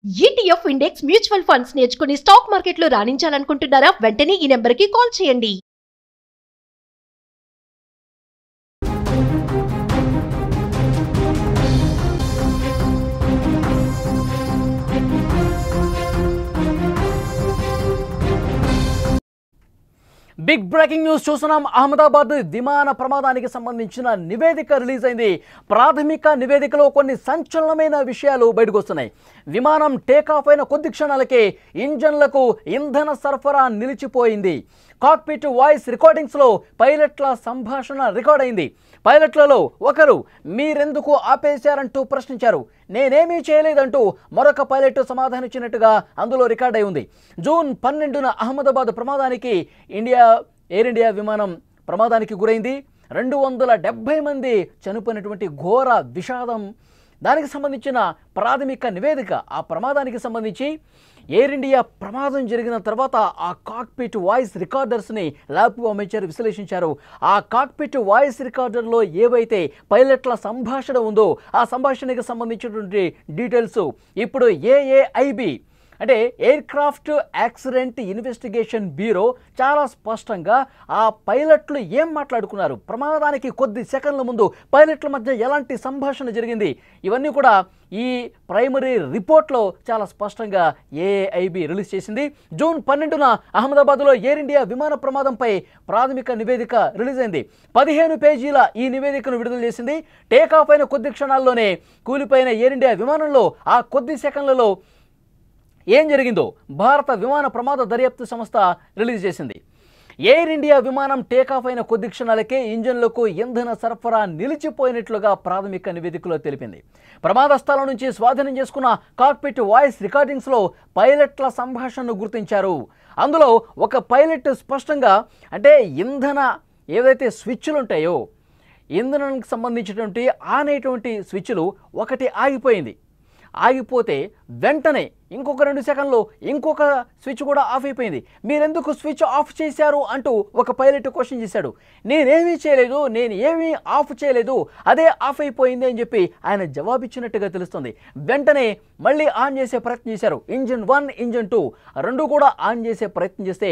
ETF index mutual funds నేర్చుకుని stock మార్కెట్లో రాణించాలనుకుంటున్నారా? వెంటనే ఈ నెంబర్కి కాల్ చేయండి. బిగ్ బ్రేకింగ్ న్యూస్ చూస్తున్నాం. అహ్మదాబాద్ విమాన ప్రమాదానికి సంబంధించిన నివేదిక రిలీజ్ అయింది. ప్రాథమిక నివేదికలో కొన్ని సంచలనమైన విషయాలు బయటకు వస్తున్నాయి. విమానం టేకాఫ్ అయిన కొద్ది క్షణాలకే ఇంజన్లకు ఇంధన సరఫరా నిలిచిపోయింది. కాక్పిట్ వాయిస్ రికార్డింగ్స్లో పైలట్ల సంభాషణ రికార్డ్ అయింది. పైలట్లలో ఒకరు మీరెందుకు ఆపేశారంటూ ప్రశ్నించారు. నేనేమీ చేయలేదంటూ మరొక పైలట్ సమాధానం ఇచ్చినట్టుగా అందులో రికార్డ్ అయి ఉంది. జూన్ 12న అహ్మదాబాద్ ప్రమాదానికి ఎయిర్ ఇండియా విమానం ప్రమాదానికి గురైంది. 270 మంది చనిపోయినటువంటి ఘోర విషాదం. దానికి సంబంధించిన ప్రాథమిక నివేదిక, ఆ ప్రమాదానికి సంబంధించి ఎయిర్ ఇండియా ప్రమాదం జరిగిన తర్వాత ఆ కాక్పిట్ వాయిస్ రికార్డర్స్ని ల్యాబ్ అమర్చారు, విశ్లేషించారు. ఆ కాక్పిట్ వాయిస్ రికార్డర్లో ఏవైతే పైలట్ల సంభాషణ ఉందో ఆ సంభాషణకి సంబంధించినటువంటి డీటెయిల్స్ ఇప్పుడు ఏఏఐబి అంటే air craft accident investigation bureau చాలా స్పష్టంగా ఆ పైలట్లు ఏం మాట్లాడుకున్నారు, ప్రమాదానికి కొద్ది సెకండ్ల ముందు పైలట్ల మధ్య ఎలాంటి సంభాషణ జరిగింది, ఇవన్నీ కూడా ఈ ప్రైమరీ రిపోర్ట్లో చాలా స్పష్టంగా ఏఐబి రిలీజ్ చేసింది. జూన్ 12న అహ్మదాబాద్లో ఎయిర్ ఇండియా విమాన ప్రమాదంపై ప్రాథమిక నివేదిక రిలీజ్ అయింది. 15 పేజీల ఈ నివేదికను విడుదల చేసింది. టేకాఫ్ అయిన కొద్ది క్షణాల్లోనే కూలిపోయిన ఎయిర్ ఇండియా విమానంలో ఆ కొద్ది సెకండ్లలో ఏం జరిగిందో భారత విమాన ప్రమాద దర్యాప్తు సంస్థ రిలీజ్ చేసింది. ఎయిర్ ఇండియా విమానం టేకాఫ్ అయిన కొద్ది క్షణాలకే ఇంజన్లకు ఇంధన సరఫరా నిలిచిపోయినట్లుగా ప్రాథమిక నివేదికలో తెలిపింది. ప్రమాద స్థలం నుంచి స్వాధీనం చేసుకున్న కాక్పిట్ వాయిస్ రికార్డింగ్స్లో పైలట్ల సంభాషణను గుర్తించారు. అందులో ఒక పైలట్ స్పష్టంగా అంటే ఇంధన ఏవైతే స్విచ్లు ఉంటాయో ఇంధనానికి సంబంధించినటువంటి అనేటువంటి స్విచ్లు ఒకటి ఆగిపోతే వెంటనే ఇంకొక 2 సెకండ్లో ఇంకొక స్విచ్ కూడా ఆఫ్ అయిపోయింది. మీరెందుకు స్విచ్ ఆఫ్ చేశారు అంటూ ఒక పైలట్ క్వశ్చన్ చేశాడు. నేనేమీ చేయలేదు, నేను ఏమీ ఆఫ్ చేయలేదు, అదే ఆఫ్ అయిపోయింది అని చెప్పి ఆయన జవాబిచ్చినట్టుగా తెలుస్తుంది. వెంటనే మళ్ళీ ఆన్ చేసే ప్రయత్నం చేశారు. ఇంజన్ 1, ఇంజన్ 2 రెండు కూడా ఆన్ చేసే ప్రయత్నం చేస్తే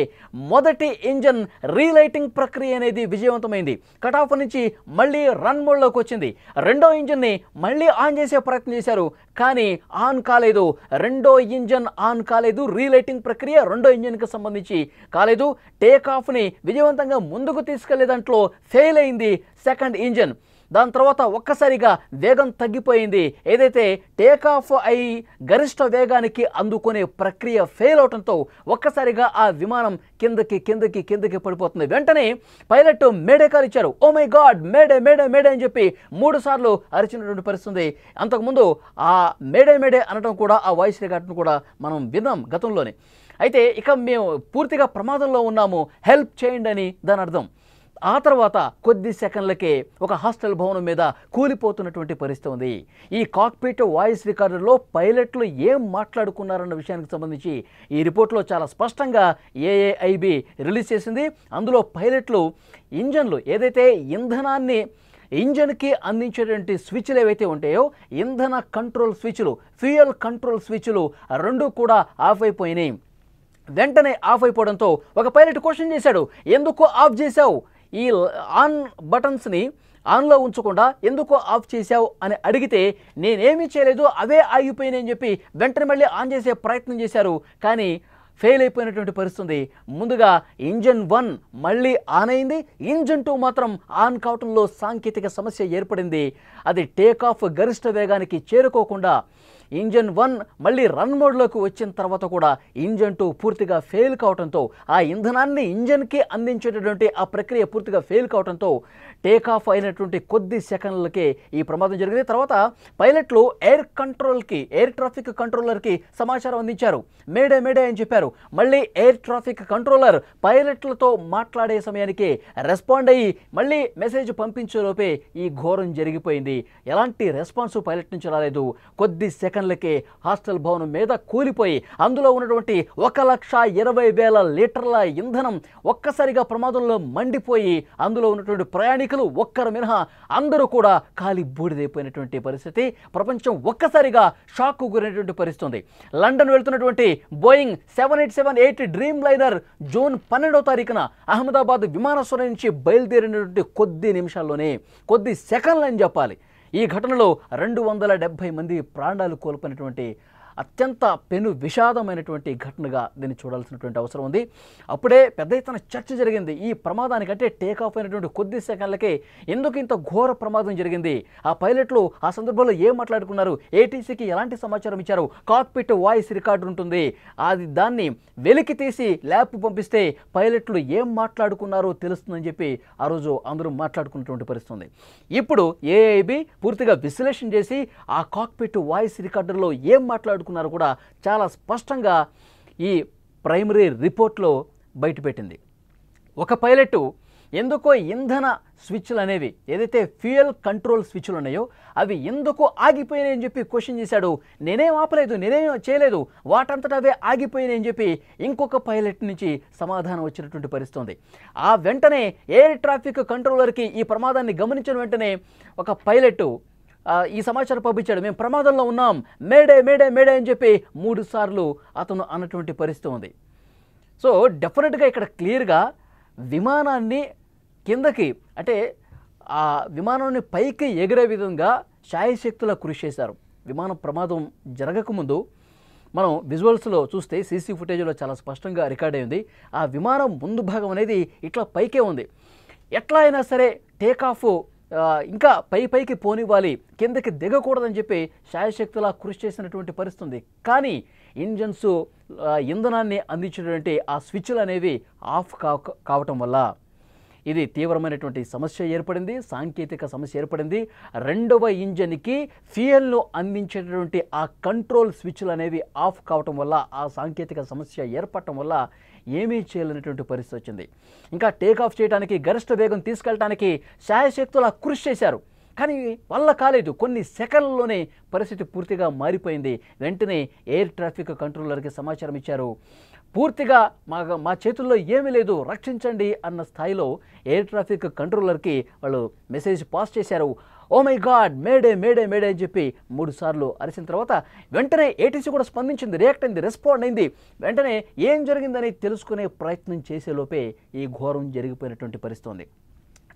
మొదటి ఇంజన్ రీలైటింగ్ ప్రక్రియ అనేది విజయవంతమైంది. కటాఫ్ నుంచి మళ్ళీ రన్ మోడ్లోకి వచ్చింది. రెండో ఇంజన్ని మళ్ళీ ఆన్ చేసే ప్రయత్నం చేశారు, కానీ ఆన్ కాలేదు. రెండో ఇంజన్ ఆన్ కాలేదు. రీలైటింగ్ ప్రక్రియ రెండో ఇంజన్కి సంబంధించి కాలేదు. టేకాఫ్ని విజయవంతంగా ముందుకు తీసుకెళ్లే దాంట్లో ఫెయిల్ అయింది సెకండ్ ఇంజన్. దాని తర్వాత ఒక్కసారిగా వేగం తగ్గిపోయింది. ఏదైతే టేకాఫ్ అయి గరిష్ట వేగానికి అందుకునే ప్రక్రియ ఫెయిల్ అవడంతో ఒక్కసారిగా ఆ విమానం కిందకి పడిపోతుంది. వెంటనే పైలట్ మేడే కాల్ ఇచ్చారు. Oh my God, mayday mayday mayday అని చెప్పి 3 సార్లు అరిచినటువంటి పరిస్థితుంది. అంతకుముందు ఆ మేడే అనడం కూడా ఆ వాయిస్ రికార్డును కూడా మనం విన్నాం గతంలోనే. అయితే ఇక మేము పూర్తిగా ప్రమాదంలో ఉన్నాము, హెల్ప్ చేయండి అని దాని అర్థం. ఆ తర్వాత కొద్ది సెకండ్లకే ఒక హాస్టల్ భవనం మీద కూలిపోతున్నటువంటి పరిస్థితి ఉంది. ఈ కాక్పిట్ వాయిస్ రికార్డర్లో పైలట్లు ఏం మాట్లాడుకున్నారన్న విషయానికి సంబంధించి ఈ రిపోర్ట్లో చాలా స్పష్టంగా ఏఏఐబి రిలీజ్ చేసింది. అందులో పైలట్లు ఇంజన్లు ఏదైతే ఇంధనాన్ని ఇంజన్కి అందించేటువంటి స్విచ్లు ఏవైతే ఉంటాయో ఇంధన కంట్రోల్ స్విచ్లు, ఫ్యూయల్ కంట్రోల్ స్విచ్లు రెండు కూడా ఆఫ్ అయిపోయినాయి. వెంటనే ఆఫ్ అయిపోవడంతో ఒక పైలట్ క్వశ్చన్ చేశాడు, ఎందుకు ఆఫ్ చేశావు, ఈ ఆన్ బటన్స్ని ఆన్లో ఉంచకుండా ఎందుకు ఆఫ్ చేశావు అని అడిగితే నేనేమీ చేయలేదు, అవే ఆగిపోయినాయి అని చెప్పి వెంటనే మళ్ళీ ఆన్ చేసే ప్రయత్నం చేశారు, కానీ ఫెయిల్ అయిపోయినటువంటి పరిస్థితి. ముందుగా ఇంజన్ 1 మళ్ళీ ఆన్ అయింది, ఇంజన్ 2 మాత్రం ఆన్ కావటంలో సాంకేతిక సమస్య ఏర్పడింది. అది టేకాఫ్ గరిష్ట వేగానికి చేరుకోకుండా ఇంజన్ 1 మళ్ళీ రన్ మోడ్లోకి వచ్చిన తర్వాత కూడా ఇంజన్ 2 పూర్తిగా ఫెయిల్ కావడంతో ఆ ఇంధనాన్ని ఇంజన్కి అందించేటటువంటి ఆ ప్రక్రియ పూర్తిగా ఫెయిల్ కావడంతో టేకాఫ్ అయినటువంటి కొద్ది సెకండ్లకే ఈ ప్రమాదం జరిగింది. తర్వాత పైలట్లు ఎయిర్ ట్రాఫిక్ కంట్రోలర్కి సమాచారం అందించారు. మేడే అని చెప్పారు. మళ్ళీ ఎయిర్ ట్రాఫిక్ కంట్రోలర్ పైలట్లతో మాట్లాడే సమయానికి రెస్పాండ్ అయ్యి మళ్ళీ మెసేజ్ పంపించేలోపే ఈ ఘోరం జరిగిపోయింది. ఎలాంటి రెస్పాన్స్ పైలట్ నుంచి రాలేదు. కొద్ది సెకండ్ సెకండ్లకే హాస్టల్ భవనం మీద కూలిపోయి అందులో ఉన్నటువంటి 1,20,000 లీటర్ల ఇంధనం ఒక్కసారిగా ప్రమాదంలో మండిపోయి అందులో ఉన్నటువంటి ప్రయాణికులు ఒక్కరు మినహా అందరూ కూడా కాలి బూడిదైపోయినటువంటి పరిస్థితి. ప్రపంచం ఒక్కసారిగా షాక్కు గురైనటువంటి పరిస్థితి. లండన్ వెళ్తున్నటువంటి బోయింగ్ 787-8 డ్రీమ్ లైనర్ జూన్ 12వ తారీఖున అహ్మదాబాద్ విమానాశ్రయం నుంచి బయలుదేరినటువంటి కొద్ది నిమిషాల్లోనే, కొద్ది సెకండ్లని చెప్పాలి, ఈ ఘటనలో 270 మంది ప్రాణాలు కోల్పోయినటువంటి అత్యంత పెను విషాదమైనటువంటి ఘటనగా దీన్ని చూడాల్సినటువంటి అవసరం ఉంది. అప్పుడే పెద్ద ఎత్తున చర్చ జరిగింది. ఈ ప్రమాదానికంటే టేక్ ఆఫ్ అయినటువంటి కొద్ది సెకండ్లకే ఎందుకు ఇంత ఘోర ప్రమాదం జరిగింది, ఆ పైలట్లు ఆ సందర్భంలో ఏం మాట్లాడుకున్నారు, ఏటీసీకి ఎలాంటి సమాచారం ఇచ్చారు, కాక్పిట్ వాయిస్ రికార్డు ఉంటుంది, దాన్ని వెలికి తీసి ల్యాబ్ పంపిస్తే పైలట్లు ఏం మాట్లాడుకున్నారో తెలుస్తుందని చెప్పి ఆ రోజు అందరూ మాట్లాడుకున్నటువంటి పరిస్థితి ఉంది. ఇప్పుడు ఏఐబి పూర్తిగా విశ్లేషణ చేసి ఆ కాక్పిట్ వాయిస్ రికార్డులో ఏం మాట్లాడుకున్నారో కూడా చాలా స్పష్టంగా ఈ ప్రైమరీ రిపోర్ట్లో బయటపెట్టింది. ఒక పైలట్ ఎందుకో ఇంధన స్విచ్లు అనేవి ఏదైతే ఫ్యూయల్ కంట్రోల్ స్విచ్లు ఉన్నాయో అవి ఎందుకు ఆగిపోయినాయి అని చెప్పి క్వశ్చన్ చేశాడు. నేనేం ఆపలేదు, నేనేం చేయలేదు, వాటంతట అవే ఆగిపోయినాయి అని చెప్పి ఇంకొక పైలట్ నుంచి సమాధానం వచ్చినటువంటి పరిస్థితి ఉంది. ఆ వెంటనే ఎయిర్ ట్రాఫిక్ కంట్రోలర్కి ఈ ప్రమాదాన్ని గమనించిన వెంటనే ఒక పైలట్ ఈ సమాచారం పంపించాడు, మేము ప్రమాదంలో ఉన్నాం, మేడే మేడే మేడే అని చెప్పి 3 సార్లు అతను అన్నటువంటి పరిస్థితి ఉంది. సో డెఫినెట్గా ఇక్కడ క్లియర్గా విమానాన్ని కిందకి అంటే ఆ విమానాన్ని పైకి ఎగిరే విధంగా శాయశక్తులా కృషి చేశారు. విమానం ప్రమాదం జరగకముందు మనం విజువల్స్లో చూస్తే సీసీ ఫుటేజ్లో చాలా స్పష్టంగా రికార్డ్ అయింది. ఆ విమానం ముందు భాగం అనేది ఇట్లా పైకే ఉంది. ఎట్లా అయినా సరే టేకాఫ్ ఇంకా పైకి పోనివ్వాలి, కిందకి దిగకూడదని చెప్పి శాయశక్తులా కృషి చేసినటువంటి పరిస్థితి ఉంది. కానీ ఇంజన్స్ ఇంధనాన్ని అందించినటువంటి ఆ స్విచ్లు అనేవి ఆఫ్ కావటం వల్ల ఇది తీవ్రమైనటువంటి సమస్య ఏర్పడింది, సాంకేతిక సమస్య ఏర్పడింది. రెండవ ఇంజన్కి ఫ్యూయల్ను అందించేటటువంటి ఆ కంట్రోల్ స్విచ్లు అనేవి ఆఫ్ కావటం వల్ల ఆ సాంకేతిక సమస్య ఏర్పడటం వల్ల ఏమీ చేయలేనటువంటి పరిస్థితి వచ్చింది. ఇంకా టేక్ ఆఫ్ చేయడానికి గరిష్ట వేగం తీసుకెళ్ళడానికి శాయశక్తులా కృషి చేశారు, కానీ వల్ల కాలేదు. కొన్ని సెకండ్లలోనే పరిస్థితి పూర్తిగా మారిపోయింది. వెంటనే ఎయిర్ ట్రాఫిక్ కంట్రోలర్కి సమాచారం ఇచ్చారు. పూర్తిగా మా చేతుల్లో ఏమీ లేదు, రక్షించండి అన్న స్థాయిలో ఎయిర్ ట్రాఫిక్ కంట్రోలర్కి వాళ్ళు మెసేజ్ పాస్ చేశారు. Oh my God, mayday mayday mayday అని చెప్పి 3 సార్లు అరిసిన తర్వాత వెంటనే ఏటీసీ కూడా స్పందించింది, రియాక్ట్ అయింది, రెస్పాండ్ అయింది. వెంటనే ఏం జరిగిందని తెలుసుకునే ప్రయత్నం చేసేలోపే ఈ ఘోరం జరిగిపోయినటువంటి పరిస్థితి ఉంది.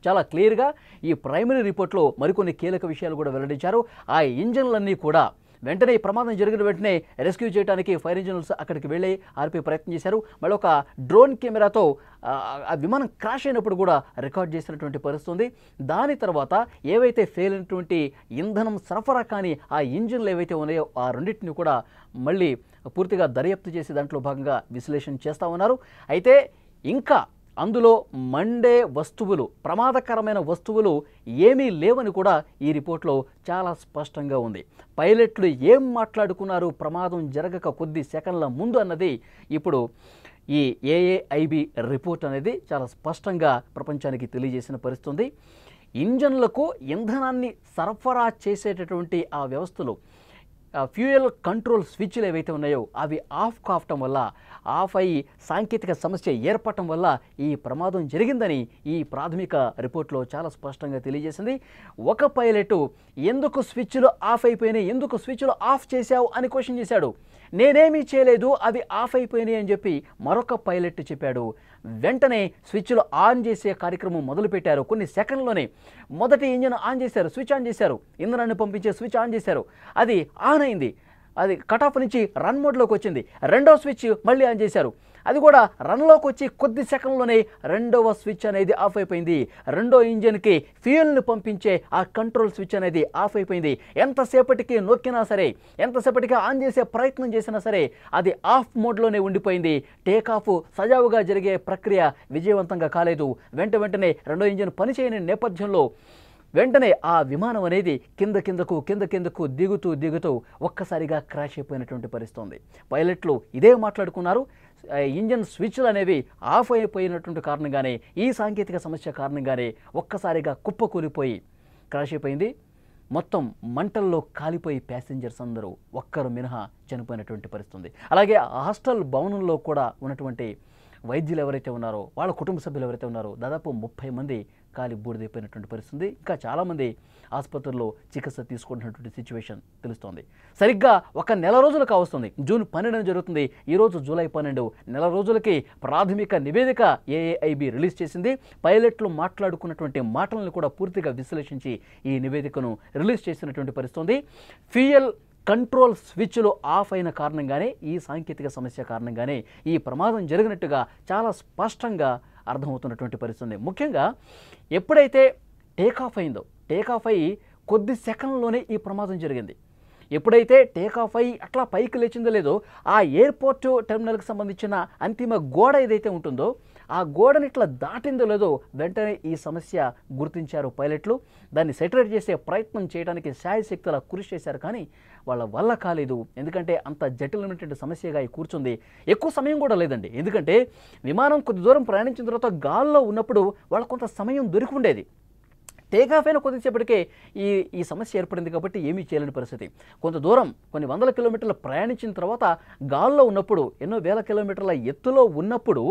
చాలా క్లియర్గా ఈ ప్రైమరీ రిపోర్ట్లో మరికొన్ని కీలక విషయాలు కూడా వెల్లడించారు. ఆ ఇంజన్లన్నీ కూడా వెంటనే ఈ ప్రమాదం జరిగిన వెంటనే రెస్క్యూ చేయడానికి ఫైర్ ఇంజనీర్స్ అక్కడికి వెళ్ళి ఆర్పే ప్రయత్నం చేశారు. మళ్ళీ ఒక డ్రోన్ కెమెరాతో ఆ విమానం క్రాష్ అయినప్పుడు కూడా రికార్డ్ చేసినటువంటి పరిస్థితి ఉంది. దాని తర్వాత ఏవైతే ఫెయిల్ అయినటువంటి ఇంధనం సరఫరా కానీ ఆ ఇంజిన్లు ఏవైతే ఉన్నాయో ఆ రెండింటిని కూడా మళ్ళీ పూర్తిగా దర్యాప్తు చేసి దాంట్లో భాగంగా విశ్లేషణ చేస్తూ ఉన్నారు. అయితే ఇంకా అందులో మండే వస్తువులు, ప్రమాదకరమైన వస్తువులు ఏమీ లేవని కూడా ఈ రిపోర్ట్లో చాలా స్పష్టంగా ఉంది. పైలట్లు ఏం మాట్లాడుకున్నారు ప్రమాదం జరగక కొద్ది సెకండ్ల ముందు అన్నది ఇప్పుడు ఈ ఏఏఐబి రిపోర్ట్ అనేది చాలా స్పష్టంగా ప్రపంచానికి తెలియజేసిన పరిస్థితి ఉంది. ఇంజన్లకు ఇంధనాన్ని సరఫరా చేసేటటువంటి ఆ వ్యవస్థలు, ఫ్యూయల్ కంట్రోల్ స్విచ్లు ఏవైతే ఉన్నాయో అవి ఆఫ్ కావటం వల్ల, ఆఫ్ అయ్యి సాంకేతిక సమస్య ఏర్పడటం వల్ల ఈ ప్రమాదం జరిగిందని ఈ ప్రాథమిక రిపోర్ట్లో చాలా స్పష్టంగా తెలియజేసింది. ఒక పైలట్ ఎందుకు స్విచ్లు ఆఫ్ అయిపోయినాయి, ఎందుకు స్విచ్లు ఆఫ్ చేశావు అని క్వశ్చన్ చేశాడు. నేనేమీ చేయలేదు, అవి ఆఫ్ అయిపోయినాయి అని చెప్పి మరొక పైలట్ చెప్పాడు. వెంటనే స్విచ్లు ఆన్ చేసే కార్యక్రమం మొదలుపెట్టారు. కొన్ని సెకండ్లోనే మొదటి ఇంజన్ ఆన్ చేశారు, స్విచ్ ఆన్ చేశారు, ఇంధనాన్ని పంపించే స్విచ్ ఆన్ చేశారు, అది ఆన్ అయింది, అది కట్ ఆఫ్ నుంచి రన్ మోడ్లోకి వచ్చింది. రెండో స్విచ్ మళ్ళీ ఆన్ చేశారు, అది కూడా రన్లోకి వచ్చి కొద్ది సెకండ్లోనే రెండవ స్విచ్ అనేది ఆఫ్ అయిపోయింది. రెండో ఇంజన్కి ఫ్యూయల్ని పంపించే ఆ కంట్రోల్ స్విచ్ అనేది ఆఫ్ అయిపోయింది. ఎంతసేపటికి నొక్కినా సరే, ఎంతసేపటికి ఆన్ చేసే ప్రయత్నం చేసినా సరే అది ఆఫ్ మోడ్లోనే ఉండిపోయింది. టేక్ ఆఫ్ సజావుగా జరిగే ప్రక్రియ విజయవంతంగా కాలేదు. వెంటనే రెండో ఇంజన్ పనిచేయని నేపథ్యంలో వెంటనే ఆ విమానం అనేది కిందకు దిగుతూ ఒక్కసారిగా క్రాష్ అయిపోయినటువంటి పరిస్థితి ఉంది. పైలట్లు ఇదే మాట్లాడుకున్నారు. ఇంజన్ స్విచ్లు అనేవి ఆఫ్ అయిపోయినటువంటి కారణంగానే, ఈ సాంకేతిక సమస్య కారణంగానే ఒక్కసారిగా కుప్పకూలిపోయి క్రాష్ అయిపోయింది. మొత్తం మంటల్లో కాలిపోయి ప్యాసింజర్స్ అందరూ ఒక్కరు మినహా చనిపోయినటువంటి పరిస్థితి. అలాగే హాస్టల్ భవనంలో కూడా ఉన్నటువంటి వైద్యులు ఎవరైతే ఉన్నారో, వాళ్ళ కుటుంబ సభ్యులు ఎవరైతే ఉన్నారో, దాదాపు 30 మంది కాలి బూడిదైపోయినటువంటి పరిస్థితి. ఇంకా చాలామంది ఆసుపత్రుల్లో చికిత్స తీసుకుంటున్నటువంటి సిచ్యువేషన్ తెలుస్తోంది. సరిగ్గా ఒక నెల రోజులు కావస్తుంది. జూన్ 12 జరుగుతుంది. ఈరోజు జూలై 12. నెల రోజులకి ప్రాథమిక నివేదిక ఏఏఐబి రిలీజ్ చేసింది. పైలట్లు మాట్లాడుకున్నటువంటి మాటలను కూడా పూర్తిగా విశ్లేషించి ఈ నివేదికను రిలీజ్ చేసినటువంటి పరిస్థితి. ఫ్యూయల్ కంట్రోల్ స్విచ్లు ఆఫ్ అయిన కారణంగానే, ఈ సాంకేతిక సమస్య కారణంగానే ఈ ప్రమాదం జరిగినట్టుగా చాలా స్పష్టంగా అర్థమవుతున్నటువంటి పరిస్థితి. ముఖ్యంగా ఎప్పుడైతే టేకాఫ్ అయిందో, టేకాఫ్ అయ్యి కొద్ది సెకండ్లోనే ఈ ప్రమాదం జరిగింది. ఎప్పుడైతే టేకాఫ్ అయ్యి అట్లా పైకి లేచిందో లేదో, ఆ ఎయిర్పోర్ట్ టెర్మినల్కి సంబంధించిన అంతిమ గోడ ఏదైతే ఉంటుందో, ఆ గోడని ఇట్లా దాటిందో లేదో వెంటనే ఈ సమస్య గుర్తించారు పైలట్లు. దాన్ని సెటరేట్ చేసే ప్రయత్నం చేయడానికి శాయశక్తులా కృషి చేశారు, కానీ వాళ్ళ వల్ల కాలేదు. ఎందుకంటే అంత జటిలమైనటువంటి సమస్యగా కూర్చుంది. ఎక్కువ సమయం కూడా లేదండి. ఎందుకంటే విమానం కొద్ది దూరం ప్రయాణించిన తర్వాత గాల్లో ఉన్నప్పుడు వాళ్ళకు కొంత సమయం దొరికి ఉండేది. టేకాఫ్ అయిన కొద్దిసేపటికే ఈ సమస్య ఏర్పడింది కాబట్టి ఏమీ చేయలేని పరిస్థితి. కొంత దూరం, కొన్ని వందల కిలోమీటర్లు ప్రయాణించిన తర్వాత గాల్లో ఉన్నప్పుడు, ఎన్నో వేల కిలోమీటర్ల ఎత్తులో ఉన్నప్పుడు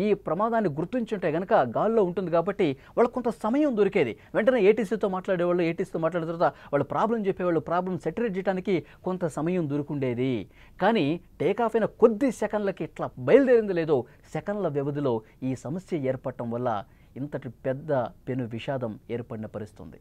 ఈ ప్రమాదాన్ని గుర్తించుంటే కనుక గాల్లో ఉంటుంది కాబట్టి వాళ్ళకు కొంత సమయం దొరికేది. వెంటనే ఏటీసీతో మాట్లాడేవాళ్ళు, ఏటీసీతో మాట్లాడిన తర్వాత వాళ్ళు ప్రాబ్లం చెప్పేవాళ్ళు, ప్రాబ్లం సెటరేట్ చేయడానికి కొంత సమయం దొరికిండేది. కానీ టేకాఫ్ అయిన కొద్ది సెకండ్లకి ఇట్లా బయలుదేరింది లేదో, సెకండ్ల వ్యవధిలో ఈ సమస్య ఏర్పడటం వల్ల ఇంతటి పెద్ద పెను విషాదం ఏర్పడిన పరిస్థితి.